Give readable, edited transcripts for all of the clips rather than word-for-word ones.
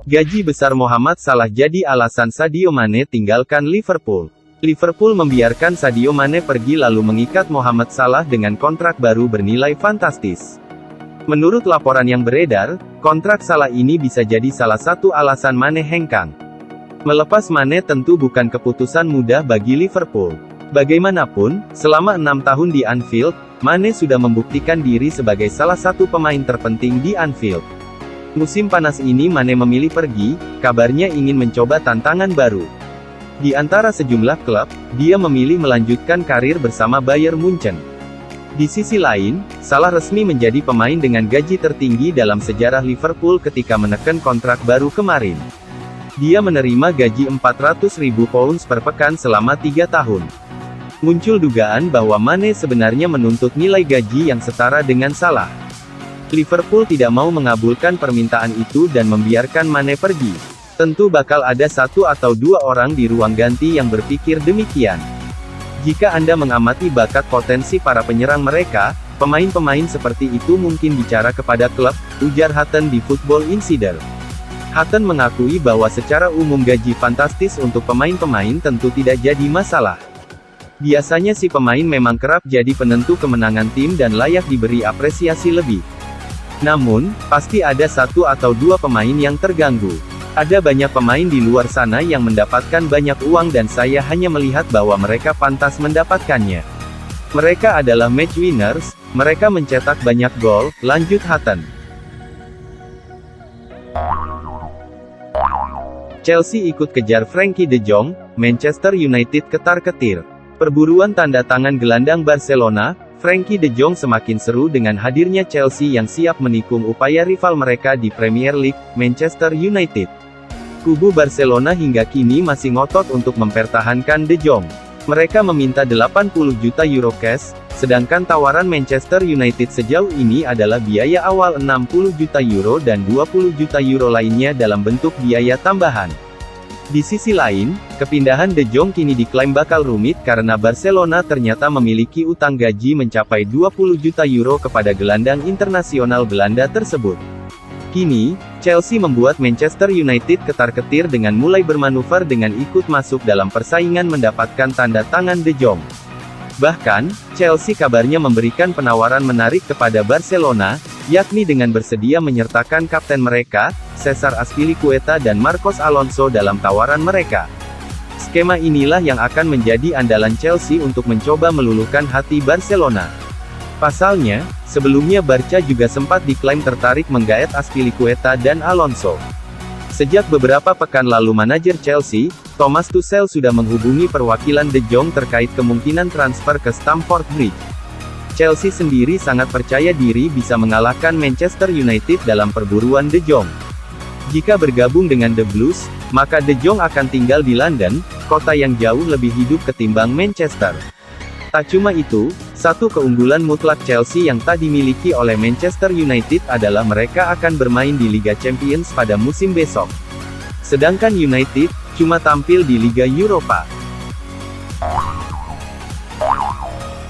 Gaji besar Mohamed Salah jadi alasan Sadio Mane tinggalkan Liverpool. Liverpool membiarkan Sadio Mane pergi lalu mengikat Mohamed Salah dengan kontrak baru bernilai fantastis. Menurut laporan yang beredar, kontrak Salah ini bisa jadi salah satu alasan Mane hengkang. Melepas Mane tentu bukan keputusan mudah bagi Liverpool. Bagaimanapun, selama 6 tahun di Anfield, Mane sudah membuktikan diri sebagai salah satu pemain terpenting di Anfield. Musim panas ini Mane memilih pergi, kabarnya ingin mencoba tantangan baru. Di antara sejumlah klub, dia memilih melanjutkan karir bersama Bayern Munchen. Di sisi lain, Salah resmi menjadi pemain dengan gaji tertinggi dalam sejarah Liverpool ketika menekan kontrak baru kemarin. Dia menerima gaji 400.000 pounds per pekan selama 3 tahun. Muncul dugaan bahwa Mane sebenarnya menuntut nilai gaji yang setara dengan Salah. Liverpool tidak mau mengabulkan permintaan itu dan membiarkan Mane pergi. Tentu bakal ada 1 atau 2 orang di ruang ganti yang berpikir demikian. Jika Anda mengamati bakat potensi para penyerang mereka, pemain-pemain seperti itu mungkin bicara kepada klub, ujar Hutton di Football Insider. Hutton mengakui bahwa secara umum gaji fantastis untuk pemain-pemain tentu tidak jadi masalah. Biasanya si pemain memang kerap jadi penentu kemenangan tim dan layak diberi apresiasi lebih. Namun, pasti ada 1 atau 2 pemain yang terganggu. Ada banyak pemain di luar sana yang mendapatkan banyak uang dan saya hanya melihat bahwa mereka pantas mendapatkannya. Mereka adalah match winners, mereka mencetak banyak gol, lanjut Hutton. Chelsea ikut kejar Frenkie de Jong, Manchester United ketar-ketir. Perburuan tanda tangan gelandang Barcelona, Frenkie de Jong semakin seru dengan hadirnya Chelsea yang siap menikung upaya rival mereka di Premier League, Manchester United. Kubu Barcelona hingga kini masih ngotot untuk mempertahankan de Jong. Mereka meminta 80 juta euro cash, sedangkan tawaran Manchester United sejauh ini adalah biaya awal 60 juta euro dan 20 juta euro lainnya dalam bentuk biaya tambahan. Di sisi lain, kepindahan de Jong kini diklaim bakal rumit karena Barcelona ternyata memiliki utang gaji mencapai 20 juta euro kepada gelandang internasional Belanda tersebut. Kini, Chelsea membuat Manchester United ketar-ketir dengan mulai bermanuver dengan ikut masuk dalam persaingan mendapatkan tanda tangan de Jong. Bahkan, Chelsea kabarnya memberikan penawaran menarik kepada Barcelona, yakni dengan bersedia menyertakan kapten mereka, Cesar Azpilicueta dan Marcos Alonso dalam tawaran mereka. Skema inilah yang akan menjadi andalan Chelsea untuk mencoba meluluhkan hati Barcelona. Pasalnya, sebelumnya Barca juga sempat diklaim tertarik menggaet Azpilicueta dan Alonso. Sejak beberapa pekan lalu manajer Chelsea, Thomas Tuchel sudah menghubungi perwakilan de Jong terkait kemungkinan transfer ke Stamford Bridge. Chelsea sendiri sangat percaya diri bisa mengalahkan Manchester United dalam perburuan de Jong. Jika bergabung dengan The Blues, maka de Jong akan tinggal di London, kota yang jauh lebih hidup ketimbang Manchester. Tak cuma itu, satu keunggulan mutlak Chelsea yang tak dimiliki oleh Manchester United adalah mereka akan bermain di Liga Champions pada musim besok. Sedangkan United, cuma tampil di Liga Eropa.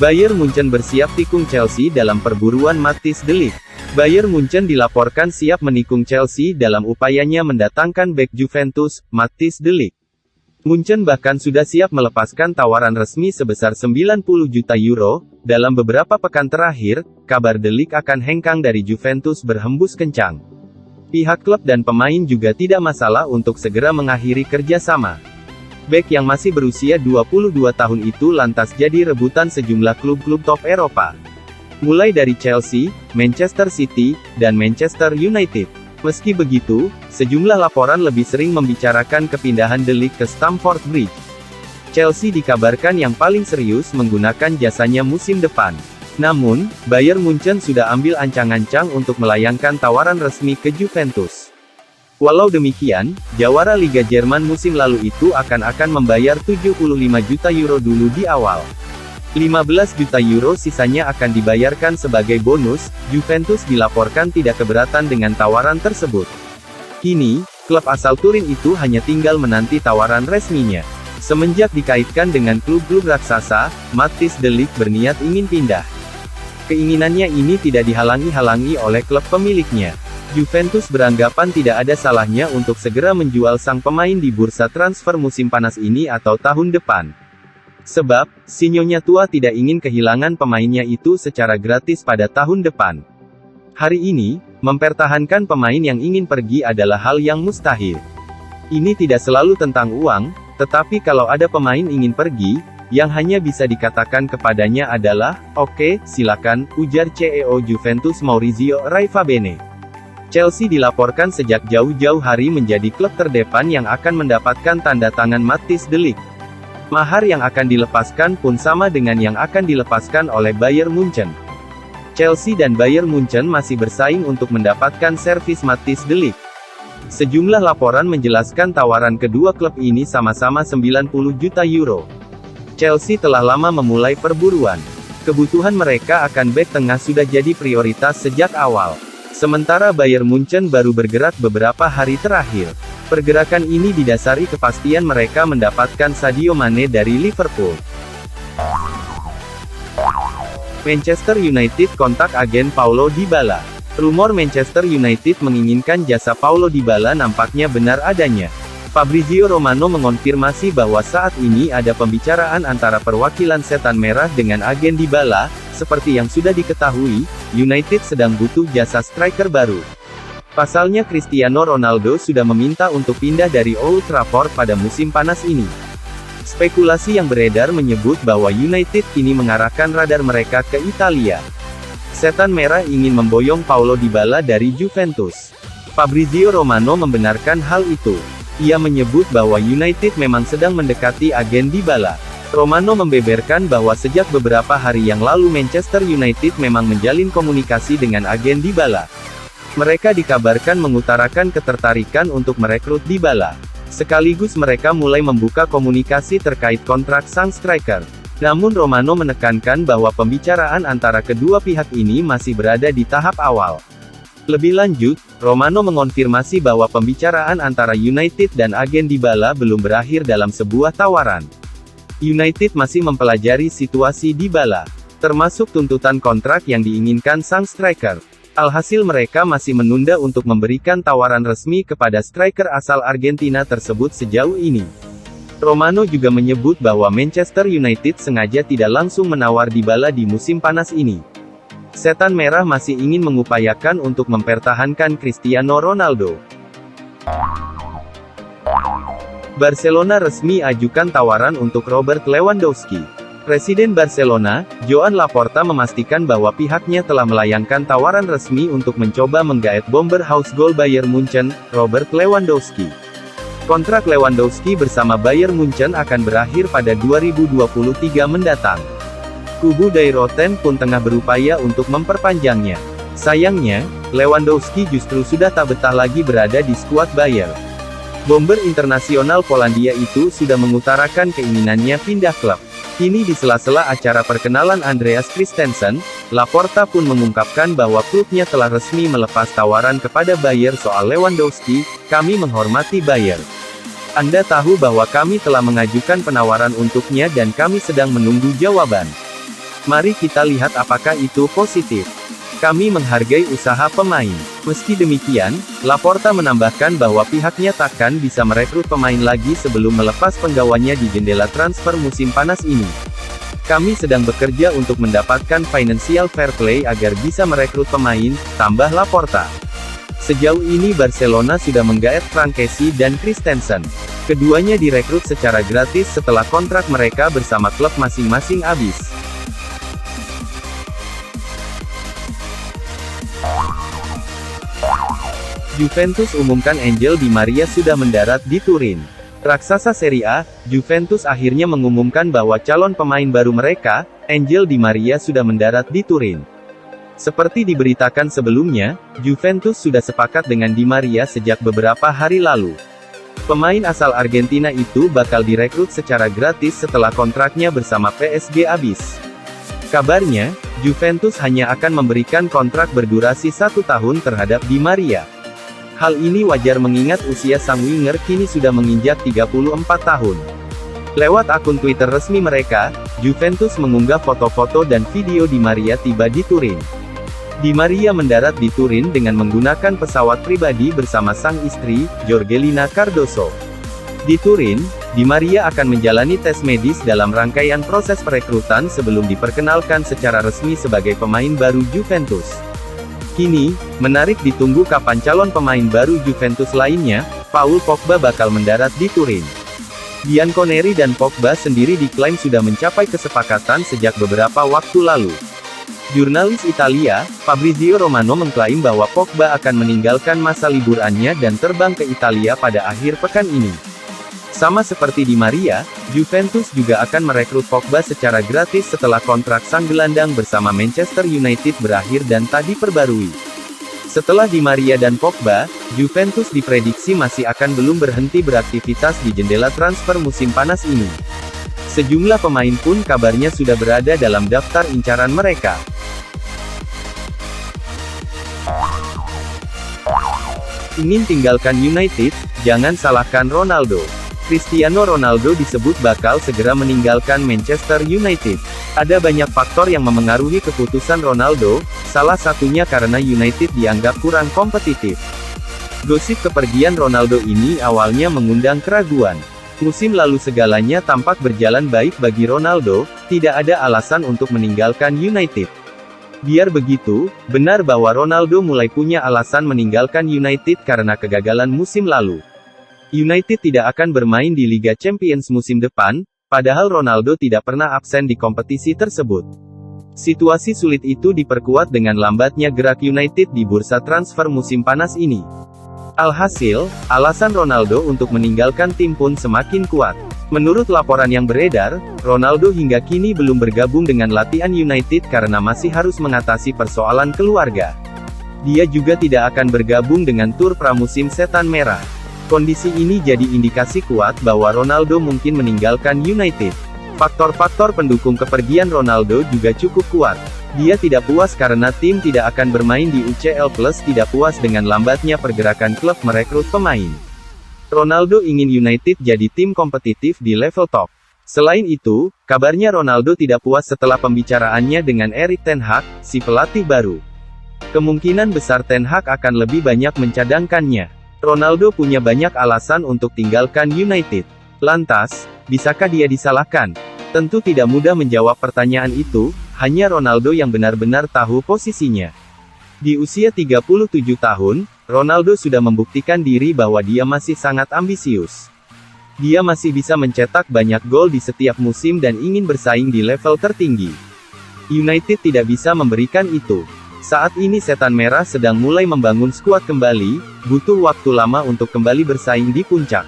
Bayern Munchen bersiap tikung Chelsea dalam perburuan Matthijs de Ligt. Bayern Munchen dilaporkan siap menikung Chelsea dalam upayanya mendatangkan bek Juventus, Matthijs de Ligt. Munchen bahkan sudah siap melepaskan tawaran resmi sebesar 90 juta euro. Dalam beberapa pekan terakhir, kabar de Ligt akan hengkang dari Juventus berhembus kencang. Pihak klub dan pemain juga tidak masalah untuk segera mengakhiri kerjasama. Bek yang masih berusia 22 tahun itu lantas jadi rebutan sejumlah klub-klub top Eropa. Mulai dari Chelsea, Manchester City, dan Manchester United. Meski begitu, sejumlah laporan lebih sering membicarakan kepindahan de Ligt ke Stamford Bridge. Chelsea dikabarkan yang paling serius menggunakan jasanya musim depan. Namun, Bayern Munchen sudah ambil ancang-ancang untuk melayangkan tawaran resmi ke Juventus. Walau demikian, jawara Liga Jerman musim lalu itu akan membayar 75 juta euro dulu di awal. 15 juta euro sisanya akan dibayarkan sebagai bonus. Juventus dilaporkan tidak keberatan dengan tawaran tersebut. Kini, klub asal Turin itu hanya tinggal menanti tawaran resminya. Semenjak dikaitkan dengan klub-klub raksasa, Matthijs de Ligt berniat ingin pindah. Keinginannya ini tidak dihalangi-halangi oleh klub pemiliknya. Juventus beranggapan tidak ada salahnya untuk segera menjual sang pemain di bursa transfer musim panas ini atau tahun depan. Sebab, si Nyonya tua tidak ingin kehilangan pemainnya itu secara gratis pada tahun depan. Hari ini, mempertahankan pemain yang ingin pergi adalah hal yang mustahil. Ini tidak selalu tentang uang, tetapi kalau ada pemain ingin pergi, yang hanya bisa dikatakan kepadanya adalah, "Oke, silakan," ujar CEO Juventus Maurizio Raivabene. Chelsea dilaporkan sejak jauh-jauh hari menjadi klub terdepan yang akan mendapatkan tanda tangan Matthijs de Ligt. Mahar yang akan dilepaskan pun sama dengan yang akan dilepaskan oleh Bayern Munchen. Chelsea dan Bayern Munchen masih bersaing untuk mendapatkan servis Matthijs de Ligt. Sejumlah laporan menjelaskan tawaran kedua klub ini sama-sama 90 juta euro. Chelsea telah lama memulai perburuan. Kebutuhan mereka akan bek tengah sudah jadi prioritas sejak awal. Sementara Bayern Munchen baru bergerak beberapa hari terakhir. Pergerakan ini didasari kepastian mereka mendapatkan Sadio Mane dari Liverpool. Manchester United kontak agen Paulo Dybala. Rumor Manchester United menginginkan jasa Paulo Dybala nampaknya benar adanya. Fabrizio Romano mengonfirmasi bahwa saat ini ada pembicaraan antara perwakilan Setan Merah dengan agen Dybala. Seperti yang sudah diketahui, United sedang butuh jasa striker baru. Pasalnya Cristiano Ronaldo sudah meminta untuk pindah dari Old Trafford pada musim panas ini. Spekulasi yang beredar menyebut bahwa United kini mengarahkan radar mereka ke Italia. Setan Merah ingin memboyong Paulo Dybala dari Juventus. Fabrizio Romano membenarkan hal itu. Ia menyebut bahwa United memang sedang mendekati agen Dybala. Romano membeberkan bahwa sejak beberapa hari yang lalu Manchester United memang menjalin komunikasi dengan agen Dybala. Mereka dikabarkan mengutarakan ketertarikan untuk merekrut Dybala. Sekaligus mereka mulai membuka komunikasi terkait kontrak sang striker. Namun Romano menekankan bahwa pembicaraan antara kedua pihak ini masih berada di tahap awal. Lebih lanjut, Romano mengonfirmasi bahwa pembicaraan antara United dan agen Dybala belum berakhir dalam sebuah tawaran. United masih mempelajari situasi Dybala, termasuk tuntutan kontrak yang diinginkan sang striker. Alhasil mereka masih menunda untuk memberikan tawaran resmi kepada striker asal Argentina tersebut sejauh ini. Romano juga menyebut bahwa Manchester United sengaja tidak langsung menawar Dybala di musim panas ini. Setan Merah masih ingin mengupayakan untuk mempertahankan Cristiano Ronaldo. Barcelona resmi ajukan tawaran untuk Robert Lewandowski. Presiden Barcelona, Joan Laporta memastikan bahwa pihaknya telah melayangkan tawaran resmi untuk mencoba menggaet bomber Hausgol Bayern Munchen, Robert Lewandowski. Kontrak Lewandowski bersama Bayern Munchen akan berakhir pada 2023 mendatang. Kubu Die Roten pun tengah berupaya untuk memperpanjangnya. Sayangnya, Lewandowski justru sudah tak betah lagi berada di skuad Bayern. Bomber internasional Polandia itu sudah mengutarakan keinginannya pindah klub. Kini di sela-sela acara perkenalan Andreas Christensen, Laporta pun mengungkapkan bahwa klubnya telah resmi melepas tawaran kepada Bayern soal Lewandowski. "Kami menghormati Bayern. Anda tahu bahwa kami telah mengajukan penawaran untuknya dan kami sedang menunggu jawaban. Mari kita lihat apakah itu positif. Kami menghargai usaha pemain." Meski demikian, Laporta menambahkan bahwa pihaknya takkan bisa merekrut pemain lagi sebelum melepas penggawaannya di jendela transfer musim panas ini. "Kami sedang bekerja untuk mendapatkan financial fair play agar bisa merekrut pemain," tambah Laporta. Sejauh ini Barcelona sudah menggaet Frank Kessie dan Christensen. Keduanya direkrut secara gratis setelah kontrak mereka bersama klub masing-masing habis. Juventus umumkan Angel Di Maria sudah mendarat di Turin. Raksasa Serie A, Juventus akhirnya mengumumkan bahwa calon pemain baru mereka, Angel Di Maria sudah mendarat di Turin. Seperti diberitakan sebelumnya, Juventus sudah sepakat dengan Di Maria sejak beberapa hari lalu. Pemain asal Argentina itu bakal direkrut secara gratis setelah kontraknya bersama PSG habis. Kabarnya, Juventus hanya akan memberikan kontrak berdurasi 1 tahun terhadap Di Maria. Hal ini wajar mengingat usia sang winger kini sudah menginjak 34 tahun. Lewat akun Twitter resmi mereka, Juventus mengunggah foto-foto dan video Di Maria tiba di Turin. Di Maria mendarat di Turin dengan menggunakan pesawat pribadi bersama sang istri, Jorgelina Cardoso. Di Turin, Di Maria akan menjalani tes medis dalam rangkaian proses perekrutan sebelum diperkenalkan secara resmi sebagai pemain baru Juventus. Kini, menarik ditunggu kapan calon pemain baru Juventus lainnya, Paul Pogba bakal mendarat di Turin. Bianconeri dan Pogba sendiri diklaim sudah mencapai kesepakatan sejak beberapa waktu lalu. Jurnalis Italia, Fabrizio Romano mengklaim bahwa Pogba akan meninggalkan masa liburannya dan terbang ke Italia pada akhir pekan ini. Sama seperti Di Maria, Juventus juga akan merekrut Pogba secara gratis setelah kontrak sang gelandang bersama Manchester United berakhir dan tak diperbarui. Setelah Di Maria dan Pogba, Juventus diprediksi masih akan belum berhenti beraktivitas di jendela transfer musim panas ini. Sejumlah pemain pun kabarnya sudah berada dalam daftar incaran mereka. Ingin tinggalkan United? Jangan salahkan Ronaldo. Cristiano Ronaldo disebut bakal segera meninggalkan Manchester United. Ada banyak faktor yang memengaruhi keputusan Ronaldo, salah satunya karena United dianggap kurang kompetitif. Gosip kepergian Ronaldo ini awalnya mengundang keraguan. Musim lalu segalanya tampak berjalan baik bagi Ronaldo, tidak ada alasan untuk meninggalkan United. Biar begitu, benar bahwa Ronaldo mulai punya alasan meninggalkan United karena kegagalan musim lalu. United tidak akan bermain di Liga Champions musim depan, padahal Ronaldo tidak pernah absen di kompetisi tersebut. Situasi sulit itu diperkuat dengan lambatnya gerak United di bursa transfer musim panas ini. Alhasil, alasan Ronaldo untuk meninggalkan tim pun semakin kuat. Menurut laporan yang beredar, Ronaldo hingga kini belum bergabung dengan latihan United karena masih harus mengatasi persoalan keluarga. Dia juga tidak akan bergabung dengan tur pramusim Setan Merah. Kondisi ini jadi indikasi kuat bahwa Ronaldo mungkin meninggalkan United. Faktor-faktor pendukung kepergian Ronaldo juga cukup kuat. Dia tidak puas karena tim tidak akan bermain di UCL plus tidak puas dengan lambatnya pergerakan klub merekrut pemain. Ronaldo ingin United jadi tim kompetitif di level top. Selain itu, kabarnya Ronaldo tidak puas setelah pembicaraannya dengan Erik ten Hag, si pelatih baru. Kemungkinan besar ten Hag akan lebih banyak mencadangkannya. Ronaldo punya banyak alasan untuk tinggalkan United. Lantas, bisakah dia disalahkan? Tentu tidak mudah menjawab pertanyaan itu, hanya Ronaldo yang benar-benar tahu posisinya. Di usia 37 tahun, Ronaldo sudah membuktikan diri bahwa dia masih sangat ambisius. Dia masih bisa mencetak banyak gol di setiap musim dan ingin bersaing di level tertinggi. United tidak bisa memberikan itu. Saat ini Setan Merah sedang mulai membangun skuad kembali, butuh waktu lama untuk kembali bersaing di puncak.